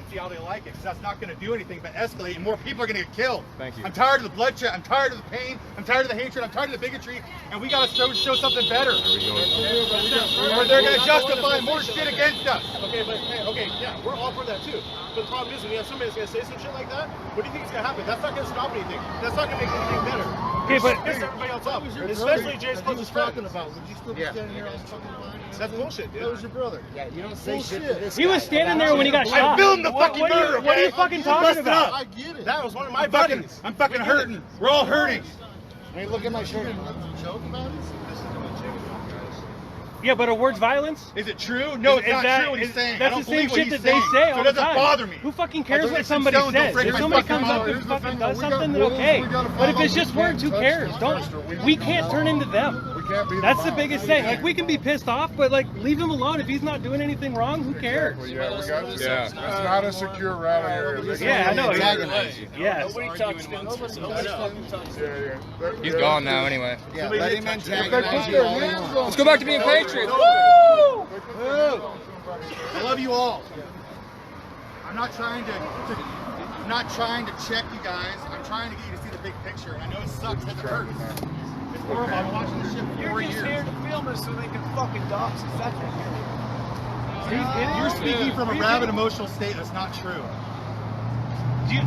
see how they like it, because that's not going to do anything but escalate, and more people are going to get killed. Thank you. I'm tired of the bloodshed. I'm tired of the pain. I'm tired of the hatred. I'm tired of the bigotry, and we got to show something better. Or they're going to justify more shit against us. Okay, but okay, yeah, we're all for that too. But the problem is, when you have somebody that's going to say some shit like that, what do you think is going to happen? That's not going to stop anything. That's not going to make anything better. Okay, but piss everybody else up, especially Jay's closest friend. Would you still be standing here on the fucking line? That's bullshit, dude. That was your brother. Yeah, you don't say shit to this he was standing there when he got shot. I filmed the fucking murder. What are you fucking talking about? I get it. That was one of my I'm buddies. fucking hurting. We're all hurting. I mean, look at my shirt. Joke about it? Yeah, but are words violence? Is it true? No, it's not true what he's saying. That's I don't the same believe what shit he's that they saying. say So all it the doesn't time. bother me. Who fucking cares Like, what it's in somebody stone, don't says? break If my somebody fucking comes up collar. and fucking thing, does we got something, then rules, okay. we gotta But if follow, it's just we words, who can't cares? touch Don't. this first, or We can't turn into them. We can't be the That's the mob. biggest thing. Like, we can be pissed off, but like, leave him alone. If he's not doing anything wrong, who cares? Yeah, we got this. It's not a secure rally area. Yeah, I know. Yes. Nobody talks to He's gone now anyway. Yeah, let him antagonize you all he wants. Let's go back to being Patriots. Woo! I love you all. I'm not trying to check you guys. I'm trying to get you to see the big picture. And I know it sucks. It hurts. It's horrible. I've been watching this shit for 4 years. You're just here to film us so they can fucking dox us. That's what You're speaking from a rabid emotional state. That's not true. You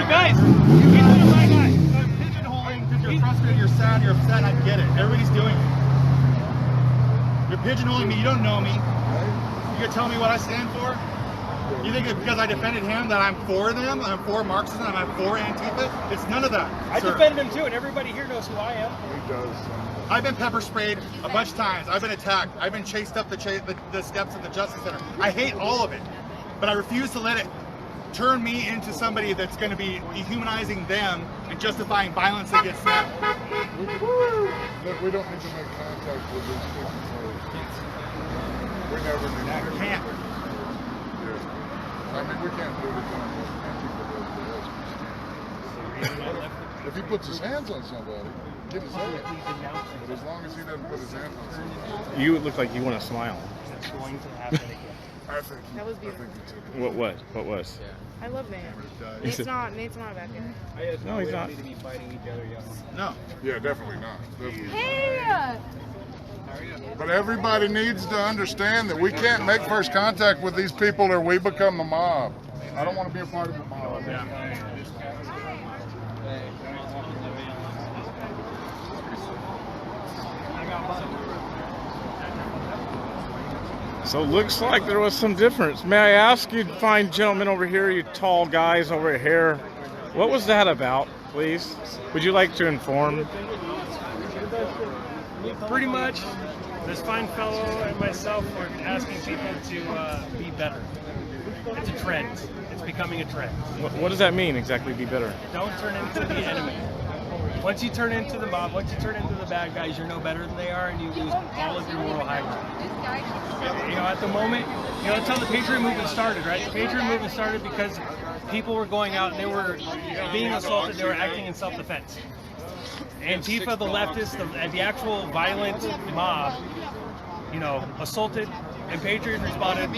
guys, he's one of my guys. I'm pigeonholing because you're frustrated, you're sad, you're upset. I get it. Everybody's doing it. You're pigeonholing me. You don't know me. You're gonna tell me what I stand for? You think it's because I defended him that I'm for them, I'm for Marxism, and I'm for AntiFa? It's none of that. I sir. defend him too, and everybody here knows who I am. He does. I've been pepper sprayed a bunch of times. I've been attacked. I've been chased up the steps of the Justice Center. I hate all of it, but I refuse to let it turn me into somebody that's going to be dehumanizing them and justifying violence against them. Look, we don't need to make contact with these people first. We never do. You can't. Yeah. I mean, we can't do it. If he puts his hands on somebody, get his head. But as long as he doesn't put his hands on somebody. You look like you want to smile. It's going to happen again. I think That was beautiful. What was? What was? I love Nate. Is it- Nate's not a bad guy. No, he's not. No. Yeah, definitely not. Definitely. Hey! But everybody needs to understand that we can't make first contact with these people or we become the mob. I don't want to be a part of the mob. So looks like there was some difference. May I ask you, fine gentlemen over here, you tall guys over here, what was that about, please? Would you like to inform? Pretty much, this fine fellow and myself were asking people to be better. It's a trend. It's becoming a trend. What does that mean exactly, be better? Don't turn into the enemy. Once you turn into the mob, once you turn into the bad guys, you're no better than they are, and you lose all of your moral high ground. You know, at the moment, you know, that's how the Patriot movement started, right? The Patriot movement started because people were going out and they were being assaulted, they were acting in self-defense. Antifa, the leftists, the actual violent mob, you know, assaulted, and Patriots responded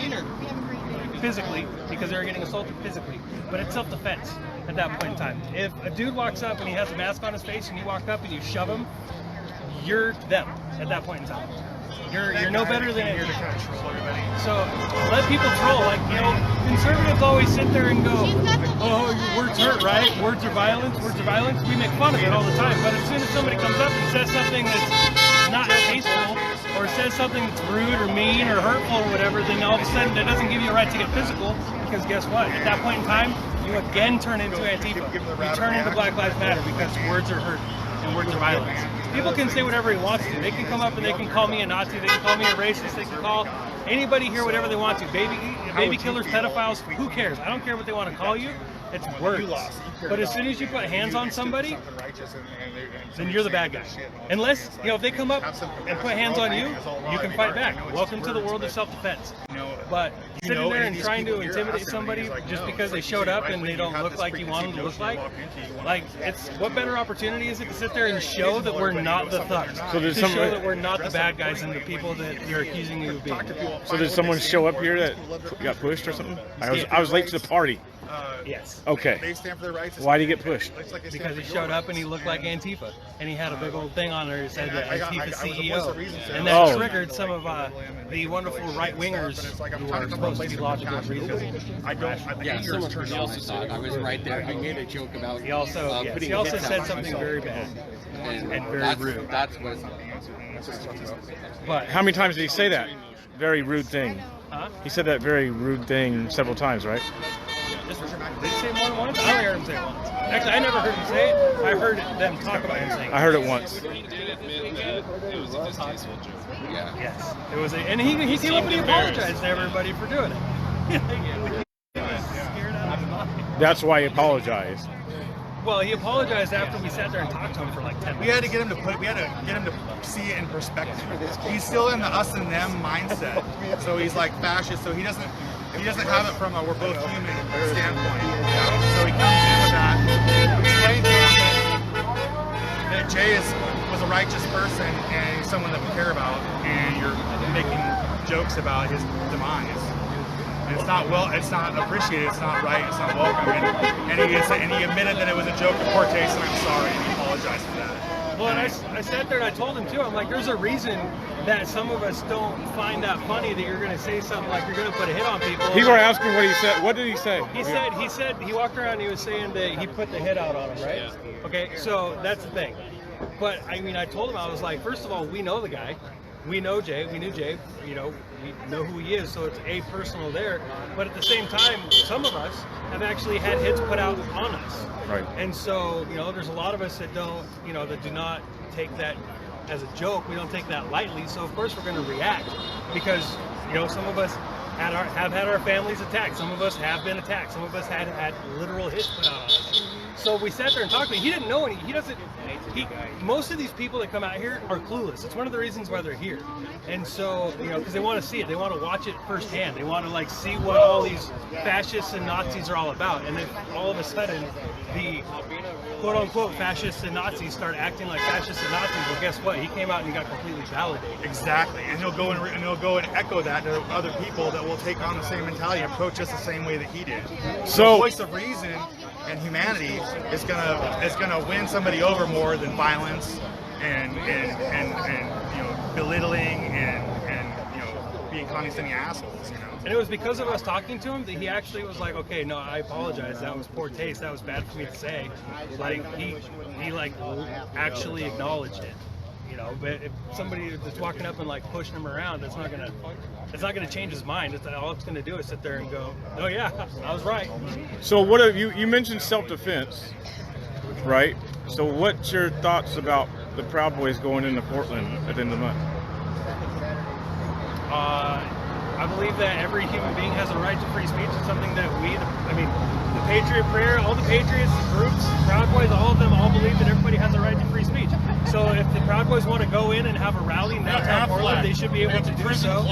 physically because they were getting assaulted physically. But it's self-defense at that point in time. If a dude walks up and he has a mask on his face and you walk up and you shove him, you're them at that point in time. You're no better than it. So let people troll. Like, you know, conservatives always sit there and go, oh, your words hurt, right? Words are violence, words are violence. We make fun of it all the time. But as soon as somebody comes up and says something that's not tasteful, or says something that's rude or mean or hurtful or whatever, then all of a sudden that doesn't give you a right to get physical, because guess what? At that point in time, you again turn into Antifa. You turn into Black Lives Matter because words are hurt and words are violence. People can say whatever he wants to. They can come up and they can call me a Nazi, they can call me a racist, they can call anybody here whatever they want to. Baby killers, pedophiles, who cares? I don't care what they want to call you. It's words. But as soon as you put hands on somebody, then you're the bad guy. Unless, if they come up and put hands on you, you can fight back. Welcome to the world of self-defense. But sitting there and trying to intimidate somebody just because they showed up and they don't look like you want them to look like it's what better opportunity is it to sit there and show that we're not the thugs? So to show that we're not the bad guys and the people that you're accusing you of being. So did someone show up here that got pushed or something? I was late to the party. Yes. Okay. They stand for their rights. Why did he get pushed? Because he showed up and he looked like AntiFa, and he had a big old thing on there that said AntiFa CEO, and that triggered some of the wonderful right wingers who are supposed to be logical and reasonable. He also thought I was right there. I made a joke about. He also said something very bad and very rude. That's what. But How many times did he say that? Very rude thing. huh? He said that very rude thing several times, right? Did he say more than once? I only heard him say it once. Actually, I never heard him say it. I heard them talk about him saying it. I heard it once. Yeah. Yes, it was, and he came up and he apologized to everybody for doing it. Scared out of his mind. That's why he apologized. Well, he apologized after we sat there and talked to him for like 10 minutes. We had to get him to see it in perspective. He's still in the us and them mindset. So he's like fascist. So he doesn't have it from a we're both human standpoint. So he comes in with that. Explain to him that Jay was a righteous person and he's someone that we care about, and you're making jokes about his demise. And it's not appreciated, it's not right, it's not welcome. And he admitted that it was a joke in poor taste, and I'm sorry, and he apologized for that. Well, and I sat there and I told him too, I'm like, there's a reason that some of us don't find that funny that you're going to say something like you're going to put a hit on people. People are asking what he said. What did he say? He walked around and he was saying that he put the hit out on him, right? Okay, so that's the thing. But I mean, I told him, I was like, first of all, we know the guy. We know Jay, we knew Jay, we know who he is, so it's personal there. But at the same time, some of us have actually had hits put out on us. Right. And so, there's a lot of us that don't, that do not take that as a joke. We don't take that lightly. So of course we're going to react because, some of us have had our families attacked. Some of us have been attacked. Some of us had literal hits put out on us. So we sat there and talked to him. He didn't know any. Most of these people that come out here are clueless. It's one of the reasons why they're here. And so, because they want to see it. They want to watch it firsthand. They want to see what all these fascists and Nazis are all about. And then all of a sudden, the quote-unquote fascists and Nazis start acting like fascists and Nazis. Well, guess what? He came out and he got completely validated. Exactly, and he'll go and echo that to other people that will take on the same mentality and approach us the same way that he did. So- the voice of reason and humanity is gonna win somebody over more than violence and belittling and being condescending assholes. And it was because of us talking to him that he actually was like, okay, no, I apologize. That was poor taste. That was bad for me to say. Like he actually acknowledged it. But if somebody that's walking up and pushing him around, it's not gonna change his mind. All it's gonna do is sit there and go, oh yeah, I was right. So what have you mentioned self-defense, right? So what's your thoughts about the Proud Boys going into Portland at the end of the month? I believe that every human being has a right to free speech. It's something that the Patriot Prayer, all the Patriots, groups, Proud Boys, all of them all believe that everybody has a right to free speech. So if the Proud Boys want to go in and have a rally in downtown Portland, they should be able to do so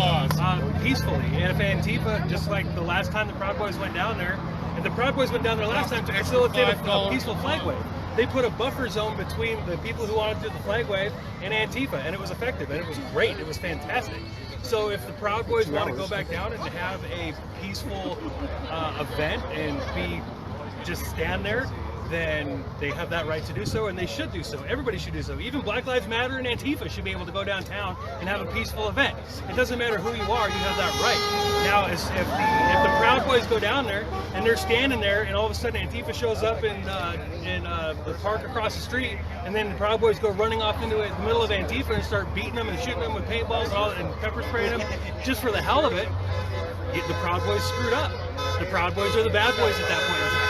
peacefully. And if Antifa, just like the last time the Proud Boys went down there, if the Proud Boys went down there last time to facilitate a peaceful flag wave, they put a buffer zone between the people who wanted to do the flag wave and Antifa, and it was effective, and it was great, it was fantastic. So if the Proud Boys want to go back down and have a peaceful event and just stand there, then they have that right to do so, and they should do so. Everybody should do so. Even Black Lives Matter and Antifa should be able to go downtown and have a peaceful event. It doesn't matter who you are, you have that right. Now, if the Proud Boys go down there and they're standing there, and all of a sudden Antifa shows up in the park across the street, and then the Proud Boys go running off into the middle of Antifa and start beating them and shooting them with paintballs and pepper spraying them just for the hell of it, the Proud Boys screwed up. The Proud Boys are the bad boys at that point in time.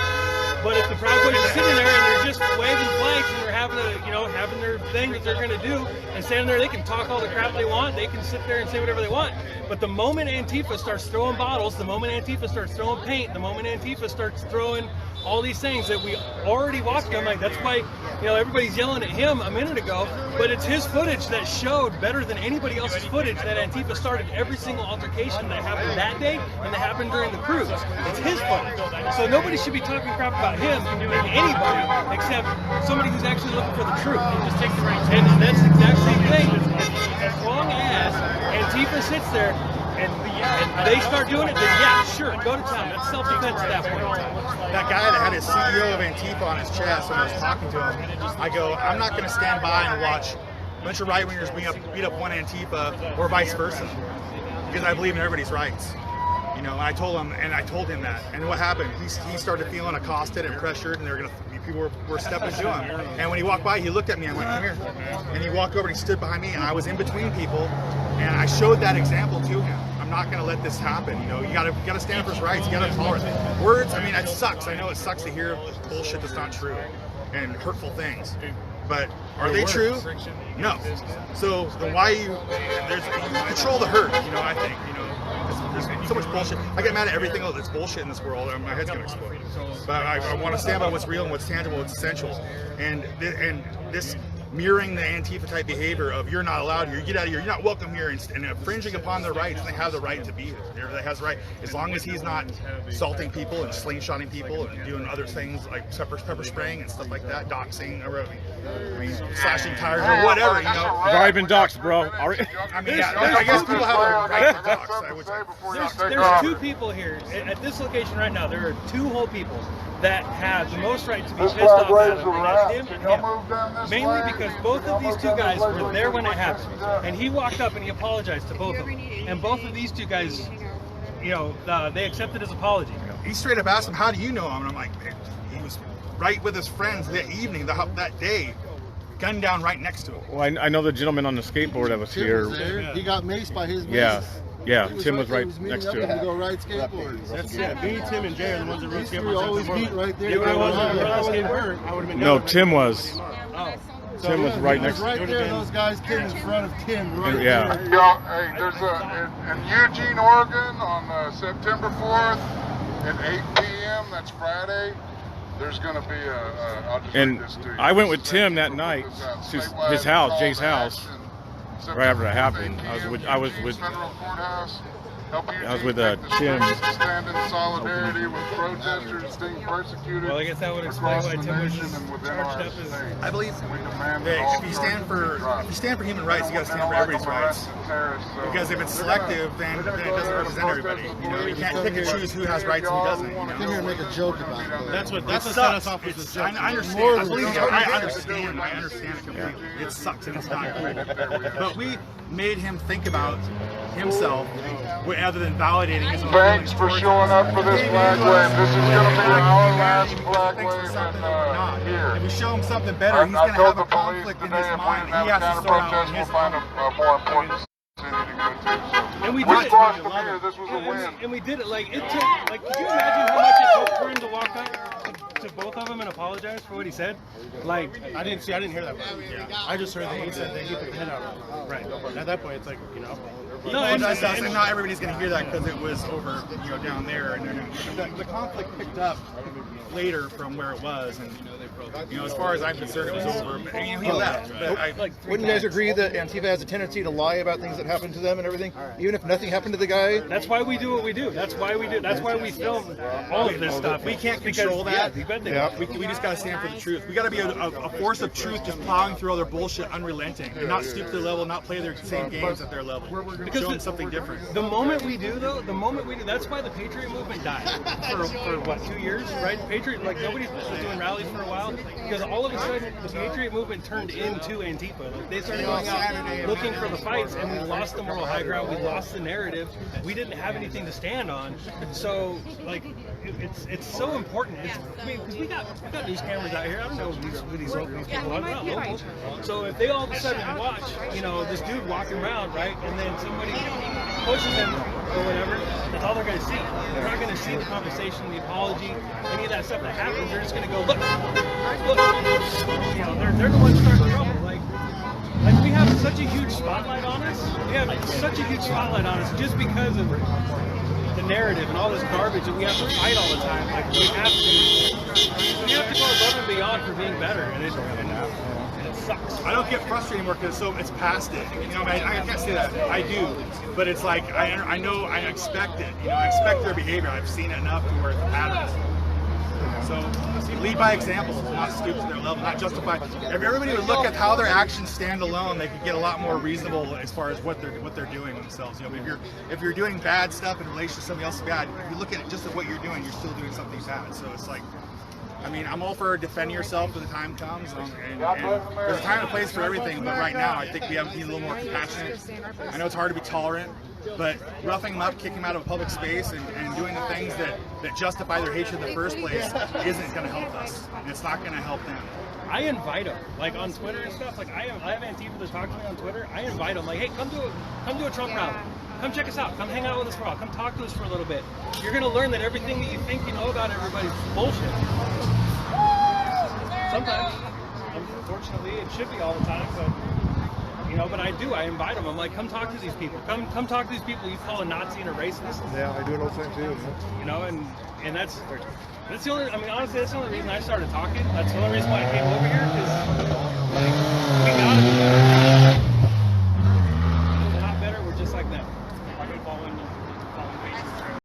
But if the Proud Boys are sitting there and they're just waving flags and they're having having their thing that they're going to do, and standing there, they can talk all the crap they want, they can sit there and say whatever they want. But the moment Antifa starts throwing bottles, the moment Antifa starts throwing paint, the moment Antifa starts throwing all these things that we already watched them, like that's why everybody's yelling at him a minute ago, but it's his footage that showed better than anybody else's footage that Antifa started every single altercation that happened that day and that happened during the cruise. It's his footage. So nobody should be talking crap about him and anybody except somebody who's actually looking for the truth. Just take the right. And that's the exact same thing. As long as Antifa sits there and they start doing it, then yeah, sure, go to town. That's self-defense at that point. That guy that had his CEO of Antifa on his chest when I was talking to him, I go, I'm not going to stand by and watch a bunch of right-wingers beat up one Antifa or vice versa, because I believe in everybody's rights. And I told him that. And what happened? He started feeling accosted and pressured, and people were stepping to him. And when he walked by, he looked at me and went, "Come here." And he walked over and he stood behind me, and I was in between people, and I showed that example to him. I'm not going to let this happen. You gotta stand for his rights. You gotta tolerate it. Words. I mean, it sucks. I know it sucks to hear bullshit that's not true and hurtful things. But are they true? No. So then why you control the herd? I think. There's so much bullshit. I get mad at everything else that's bullshit in this world, and my head's gonna explode. But I want to stand by what's real and what's tangible, what's essentials. And this mirroring the Antifa type behavior of you're not allowed here, you get out of here, you're not welcome here, and infringing upon their rights. They have the right to be here. Everybody has the right, as long as he's not assaulting people and slingshotting people and doing other things like pepper spraying and stuff like that, doxing, or slashing tires or whatever. You've already been doxed, bro. I mean, I guess people have a right to dox. I would say. There's two people here at this location right now. There are two whole people that have the most right to be pissed off at him, and that's him and him. Mainly because both of these two guys were there when it happened, and he walked up and he apologized to both of them, and both of these two guys, they accepted his apology. He straight up asked him, "How do you know him?" And I'm like, he was right with his friends that evening, that day, gunned down right next to him. Well, I know the gentleman on the skateboard that was here. He got maced by his mace. Yeah, Tim was right next to him. To go ride skateboards. That's me, Tim, and Jay are the ones that rode skateboards. We always beat right there. I would have been. No, Tim was. Tim was right next. Right there, those guys came in front of Tim. Right Yeah, hey, there's in Eugene, Oregon, on September 4th at 8 p.m. That's Friday. There's going to be I'll just read this to you. I went with Tim that night to his house, Jay's house. Right after it happened, I was with Tim. Stand in solidarity with protesters being persecuted. Well, I guess that would explain why Tim was charged up as. I believe that if you stand for human rights, you got to stand for everybody's rights. Because if it's selective, then it doesn't represent everybody. You can't pick and choose who has rights and who doesn't. I came here and make a joke about it. That's what set us off with this joke. I understand. I understand it completely. It sucks and it's not cool. But we made him think about himself rather than validating his own. Thanks for showing up for this flag wave. This is going to be our last flag wave here. If we show him something better, he's going to have a conflict in his mind. He has to sort out in his mind. More important city to go to. And we We're did it. close to here. This was a win. And we did it. Like it took. Like, could you imagine how much it took for him to walk up to both of them and apologize for what he said? Like, I didn't hear that part. I just heard that he said that he put the head out. Right. At that point, it's like, No, and not everybody's going to hear that because it was over, down there, and the conflict picked up later from where it was, and as far as I'm concerned, it was over. But he left. But wouldn't you guys agree that Antifa has a tendency to lie about things that happen to them and everything, even if nothing happened to the guy? That's why we do what we do. That's why we do. That's why we film all of this stuff. We can't control that. We just got to stand for the truth. We got to be a force of truth, just plowing through all their bullshit, unrelenting, and not stoop to their level, not play their same games at their level. Because show them something different. The moment we do, that's why the Patriot movement died for what, 2 years, right? Patriot, like nobody was doing rallies for a while because all of a sudden the Patriot movement turned into Antifa. Like they started going out looking for the fights, and we lost the moral high ground. We lost the narrative. We didn't have anything to stand on. So like it's so important. Because we got news cameras out here. I don't know who these people are. They're not local. So if they all of a sudden watch, this dude walking around, right, and then somebody pushes him, or whatever, that's all they're going to see. They're not going to see the conversation, the apology, any of that stuff that happens. They're just going to go, look. You know, they're the ones starting trouble. Like we have such a huge spotlight on us. We have such a huge spotlight on us just because of the narrative and all this garbage that we have to fight all the time. Like we have to go above and beyond for being better, and it sucks. I don't get frustrated anymore because it's past it. You know, I can't say that. I do, but it's like I know I expect it. You know, I expect their behavior. I've seen it enough to where it's a pattern. So lead by example, not stoop to their level, not justify. If everybody would look at how their actions stand alone, they could get a lot more reasonable as far as what they're doing themselves. You know, if you're doing bad stuff in relation to somebody else's bad, if you look at it just at what you're doing, you're still doing something bad. So it's like, I mean, I'm all for defending yourself when the time comes, and there's a time and a place for everything, but right now I think we have to be a little more compassionate. I know it's hard to be tolerant, but roughing them up, kicking them out of a public space, and doing the things that justify their hatred in the first place isn't going to help us, and it's not going to help them. I invite them, like on Twitter and stuff. Like I have AntiFa that talk to me on Twitter. I invite them, like, hey, come to a Trump rally. Come check us out. Come hang out with us for a while. Come talk to us for a little bit. You're going to learn that everything that you think you know about everybody's bullshit. Sometimes. Unfortunately, it should be all the time, but you know, but I invite them. I'm like, come talk to these people. Come talk to these people you call a Nazi and a racist. Yeah, I do it all the time too. You know, and that's the only. I mean, honestly, that's the only reason I started talking. That's the only reason why I came over here, because like, we gotta be better.